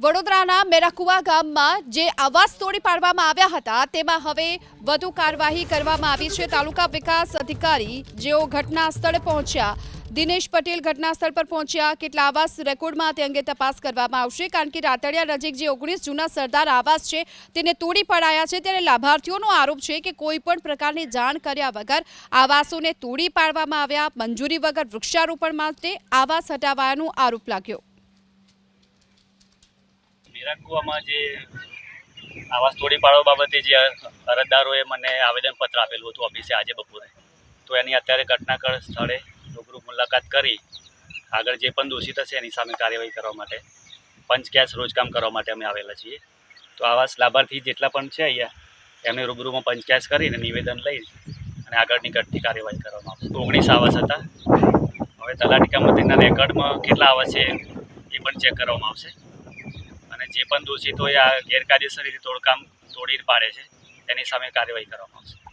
વડોદરાના મેરાકુવા ગામમાં જે આવાસ તોડી પાડવામાં આવ્યા હતા તેમાં હવે વધુ કાર્યવાહી કરવામાં આવી છે। તાલુકા વિકાસ અધિકારી જેઓ ઘટના સ્થળે પહોંચ્યા, દિનેશ પટેલ ઘટના સ્થળ પર પહોંચ્યા। કેટલા આવાસ રેકોર્ડમાં તે અંગે તપાસ કરવામાં આવશે, કારણ કે રાતડિયા નજીક જે 19 જૂના સરદાર આવાસ છે તેને તોડી પડાયા છે। ત્યારે લાભાર્થીઓનો આરોપ છે કે કોઈ પણ પ્રકારની જાણ કર્યા વગર આવાસોને તોડી પાડવામાં આવ્યા, મંજૂરી વગર વૃક્ષારોપણ માટે આવાસ હટાવવાનો આરોપ લાગ્યો। મેરાકુવામાં જે આવાસ તોડી પાડવા બાબતે જે અરજદારોએ મને આવેદનપત્ર આપેલું હતું ઓફિસે આજે બપોરે, તો એની અત્યારે ઘટનાસ્થળ સ્થળે રૂબરૂ મુલાકાત કરી આગળ જે પણ દોષિત હશે એની સામે કાર્યવાહી કરવા માટે પંચકેસ રોજકામ કરવા માટે અમે આવેલા છીએ। તો આવાસ લાભાર્થી જેટલા પણ છે અહીંયા એમને રૂબરૂમાં પંચકેસ કરીને નિવેદન લઈ અને આગળની ઘટતી કાર્યવાહી કરવામાં આવશે। 19 આવાસ હતા। હવે તલાટી કમ મંત્રીના રેકોર્ડમાં કેટલા આવાસ છે એ પણ ચેક કરવામાં આવશે અને જે પણ દોષિત હોય આ ગેરકાયદેસર રીતે તોડી પાડે છે એની સામે કાર્યવાહી કરવામાં આવશે।